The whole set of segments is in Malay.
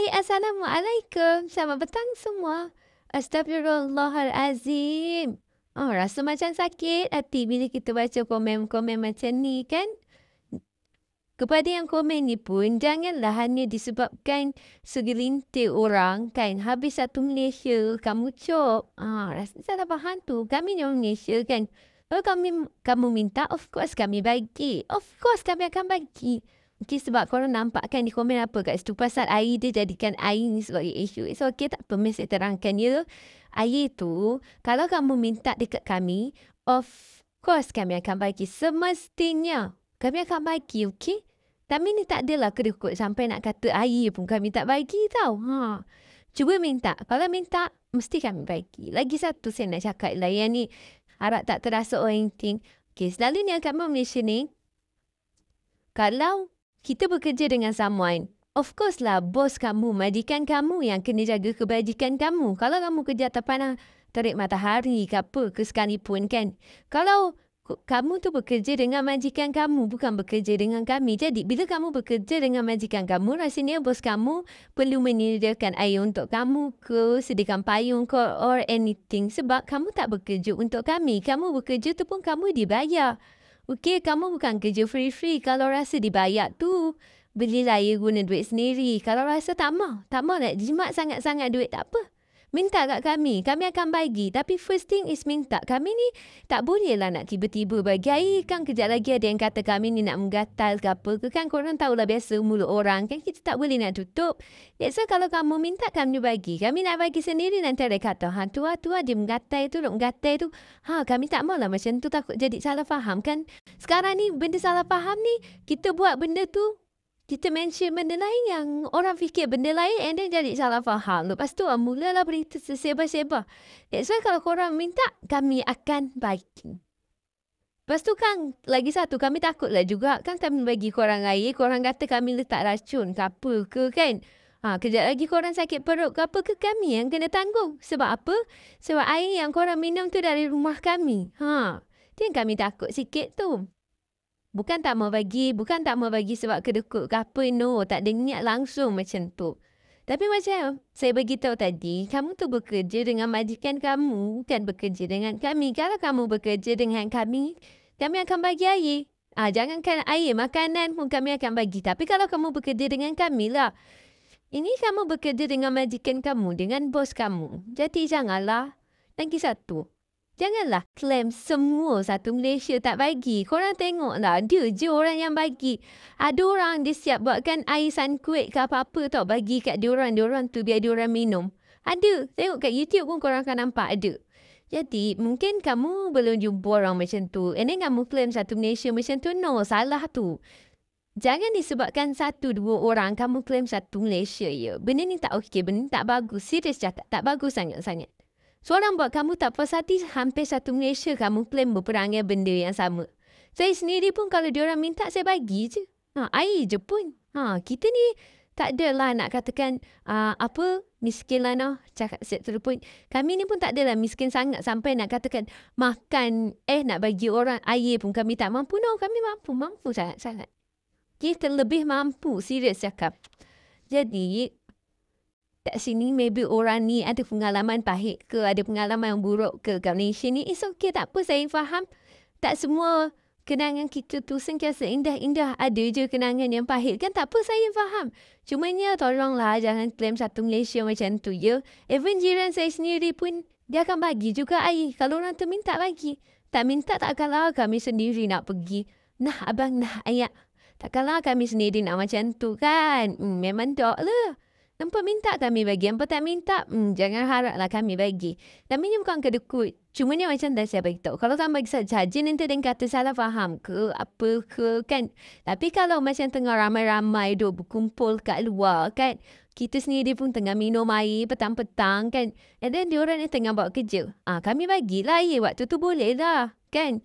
Assalamualaikum. Selamat petang semua. Astagfirullahalazim. Oh, rasa macam sakit hati bila kita baca komen-komen macam ni kan? Kepada yang komen ni pun, janganlah hanya disebabkan segelintir orang kan. Habis satu Malaysia, kamu cop. Rasa salah faham tu. Kami ni orang Malaysia kan. Kalau kamu minta, of course kami bagi. Of course kami akan bagi. Mungkin sebab korang nampak kan di komen apa kat situ. Pasal air dia jadikan air ni sebagai isu. It's okay, tak apa. Saya terangkan ya. Air tu, kalau kamu minta dekat kami, of course kami akan bagi. Semestinya kami akan bagi, okey? Tapi ni tak adalah kedekut sampai nak kata air pun kami tak bagi tau. Cuba minta. Kalau minta, mesti kami bagi. Lagi satu saya nak cakap lah. Yang ni harap tak terasa orang ting. Okay, selalunya kamu Malaysia ni, kalau kita bekerja dengan someone, of course lah bos kamu, majikan kamu yang kena jaga kebajikan kamu. Kalau kamu kerja terpanah terik matahari ke apa ke sekalipun kan. Kalau kamu tu bekerja dengan majikan kamu, bukan bekerja dengan kami. Jadi, bila kamu bekerja dengan majikan kamu, rasanya bos kamu perlu menyediakan air untuk kamu ke, sediakan payung ke, or anything. Sebab kamu tak bekerja untuk kami. Kamu bekerja tu pun kamu dibayar. Okey, kamu bukan kerja free-free. Kalau rasa dibayar tu, belilah air guna duit sendiri. Kalau rasa tak mau nak jimat sangat-sangat duit, tak apa. Minta kat kami. Kami akan bagi. Tapi first thing is minta. Kami ni tak boleh lah nak tiba-tiba bagi air. Kan kejap lagi ada yang kata kami ni nak menggatal ke apa ke. Kan korang tahulah biasa mulut orang. Kan kita tak boleh nak tutup. So kalau kamu minta kami bagi. Kami nak bagi sendiri nanti ada kata. Tu dia menggatal tu. Menggatal tu. Kami tak maulah macam tu. Takut jadi salah faham kan. Sekarang ni benda salah faham ni. Kita buat benda tu. Kita mention benda lain yang orang fikir benda lain and then jadi salah faham. Lepas tu mulalah berita sesebar-sebar. That's why kalau korang minta, kami akan bagi. Lepas tu kan, lagi satu, kami takutlah juga. Kan kami bagi korang air, korang kata kami letak racun ke apa ke kan. Kejap lagi korang sakit perut ke apa ke, kami yang kena tanggung. Sebab apa? Sebab air yang korang minum tu dari rumah kami. Itu yang kami takut sikit tu. Bukan tak mau bagi sebab kedekut ke apa, no. Tak ada niat langsung macam tu. Tapi macam saya beritahu tadi, kamu tu bekerja dengan majikan kamu, bukan bekerja dengan kami. Kalau kamu bekerja dengan kami, kami akan bagi air. Jangankan air, makanan pun kami akan bagi. Tapi kalau kamu bekerja dengan kami lah, ini kamu bekerja dengan majikan kamu, dengan bos kamu. Jadi janganlah. Lagi satu. Janganlah klaim semua satu Malaysia tak bagi. Korang tengoklah, dia je orang yang bagi. Ada orang dia siap buatkan air sunquake ke apa-apa tau. Bagi kat diorang tu biar diorang minum. Ada. Tengok kat YouTube pun korang akan nampak ada. Jadi mungkin kamu belum jumpa orang macam tu. And then kamu klaim satu Malaysia macam tu. No, salah tu. Jangan disebabkan satu dua orang kamu klaim satu Malaysia ya. Benda ni tak okey, benda ni tak bagus. Serius cakap, tak bagus sangat-sangat. Seorang buat kamu tak puas hati, hampir satu Malaysia kamu klaim berperangai benda yang sama. Saya sendiri pun kalau diorang minta, saya bagi je. Air je pun. Kita ni tak adalah nak katakan miskin lah noh. Cakap to the point. Kami ni pun tak adalah miskin sangat sampai nak katakan makan, nak bagi orang air pun kami tak mampu. No, kami mampu sangat-sangat. Kita lebih mampu, serius cakap. Jadi, kat sini maybe orang ni ada pengalaman pahit ke, ada pengalaman yang buruk ke kat Malaysia ni. It's okay, tak apa, saya faham. Tak semua kenangan kita tu sentiasa indah-indah. Ada je kenangan yang pahit kan, tak apa, saya faham. Cumanya tolonglah jangan klaim satu Malaysia macam tu ya. Even jiran saya sendiri pun dia akan bagi juga air. Kalau orang tu minta bagi. Tak minta takkanlah kami sendiri nak pergi. Nah abang, nah ayah. Takkanlah kami sendiri nak macam tu kan. Memang tak lah. Nampak minta kami bagi. Nampak tak minta, jangan haraplah kami bagi. Tapi ni bukan kedekut. Cuma ni macam dah saya beritahu. Kalau kamu bagi saja, nanti dia kata salah faham ke, apa ke kan. Tapi kalau macam tengah ramai-ramai duk berkumpul kat luar kan. Kita sendiri pun tengah minum air petang-petang kan. And then diorang ni tengah buat kerja. Kami bagilah air waktu tu boleh lah kan.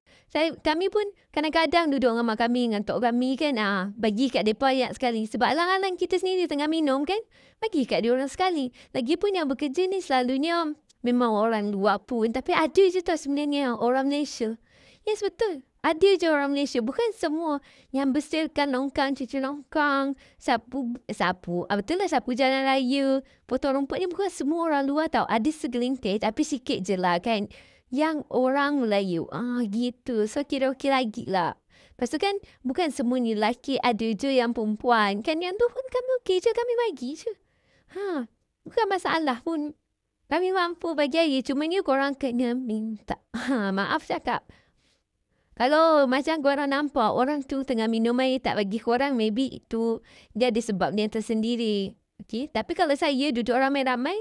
Kami pun kadang-kadang duduk dengan mak kami, dengan tok kami kan. Bagi kat mereka ayat sekali. Sebab alang-alang kita sendiri tengah minum kan. Bagi kat diorang sekali. Lagipun yang bekerja ni selalunya memang orang luar pun. Tapi ada je tau sebenarnya orang Malaysia. Yes, betul. Ada je orang Malaysia. Bukan semua yang bersihkan longkang, cuci longkang, sapu. Betul lah sapu jalan raya, potong rumput ni bukan semua orang luar tau. Ada segelintir tapi sikit je lah kan. Yang orang Melayu. Gitu. So kira okey lagi lah. Lepas tu kan bukan semua ni lelaki, ada je yang perempuan. Kan yang tu pun kami okey je, kami bagi je. Bukan masalah pun. Kami mampu bagi air. Cuma ni korang kena minta. Maaf cakap. Kalau macam korang nampak orang tu tengah minum air tak bagi korang, maybe itu dia ada sebab dia tersendiri. Okay? Tapi kalau saya duduk ramai-ramai,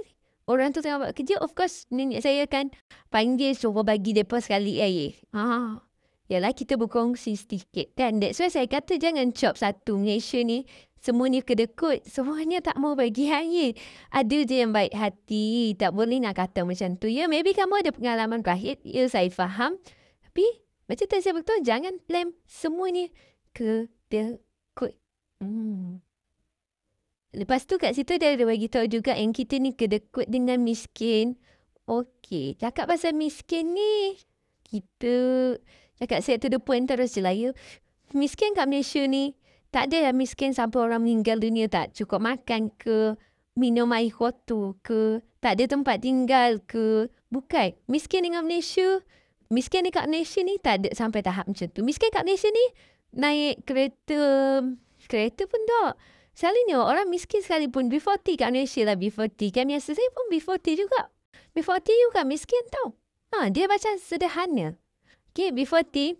orang tu tengah buat kerja, of course nenek saya akan panggil suruh bagi mereka sekali air. Yalah kita berkongsi sedikit kan. That's why saya kata jangan cop satu Malaysia ni. Semua ni kedekut. Semuanya tak mau bagi air. Ada je yang baik hati. Tak boleh nak kata macam tu. Ya, maybe kamu ada pengalaman pahit. Ya, saya faham. Tapi macam tu saya betul, jangan blame semua ni kedekut. Lepas tu kat situ dia ada bagi tahu juga yang kita ni kedekut dengan miskin. Okey, cakap pasal miskin ni, kita cakap saya to the point terus je lah ya. Miskin kat Malaysia ni, tak ada yang miskin sampai orang meninggal dunia tak cukup makan ke, minum air kotor ke, tak ada tempat tinggal ke. Bukan. Miskin dengan Malaysia, miskin dekat Malaysia ni tak ada sampai tahap macam tu. Miskin kat Malaysia ni naik kereta pun tak. Selalunya orang miskin sekalipun B40 kat Malaysia lah B40. Kan biasa saya pun B40 juga. B40 juga miskin tau. Dia macam sederhana. Okay, B40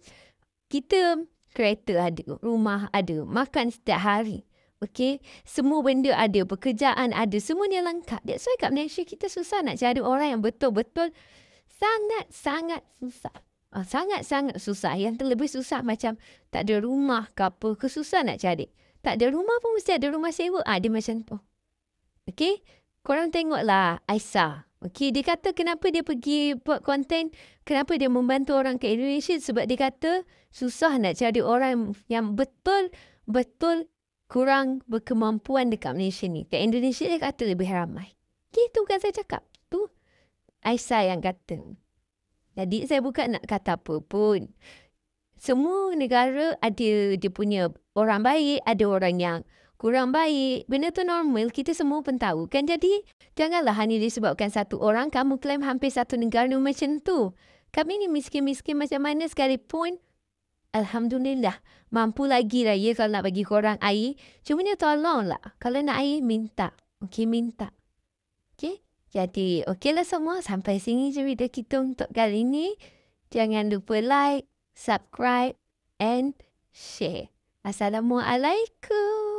kita kereta ada, rumah ada, makan setiap hari. Okay, semua benda ada, pekerjaan ada, semuanya lengkap. That's why kat Malaysia kita susah nak cari orang yang betul-betul sangat-sangat susah. Sangat-sangat susah. Yang terlebih susah macam tak ada rumah ke apa. Kesusah nak cari. Tak ada rumah pun mesti ada rumah sewa. Dia macam tu. Okay. Korang tengoklah Aisyah. Okay. Dia kata kenapa dia pergi buat konten. Kenapa dia membantu orang ke Indonesia. Sebab dia kata susah nak cari orang yang betul-betul kurang berkemampuan dekat Malaysia ni. Kat Indonesia dia kata lebih ramai. Gitu kan saya cakap. Tu Aisyah yang kata. Jadi saya bukan nak kata apa pun. Semua negara ada dia punya orang baik, ada orang yang kurang baik. Benda tu normal, kita semua pun tahu kan. Jadi janganlah hanya disebabkan satu orang, kamu klaim hampir satu negara macam tu. Kami ni miskin-miskin macam mana sekalipun, alhamdulillah, mampu lagi lah ya kalau nak bagi korang air. Cuma ni tolonglah, kalau nak air, minta. Okay, minta. Okay. Jadi, okeylah semua. Sampai sini cerita kita untuk kali ini. Jangan lupa like, subscribe and share. Assalamualaikum.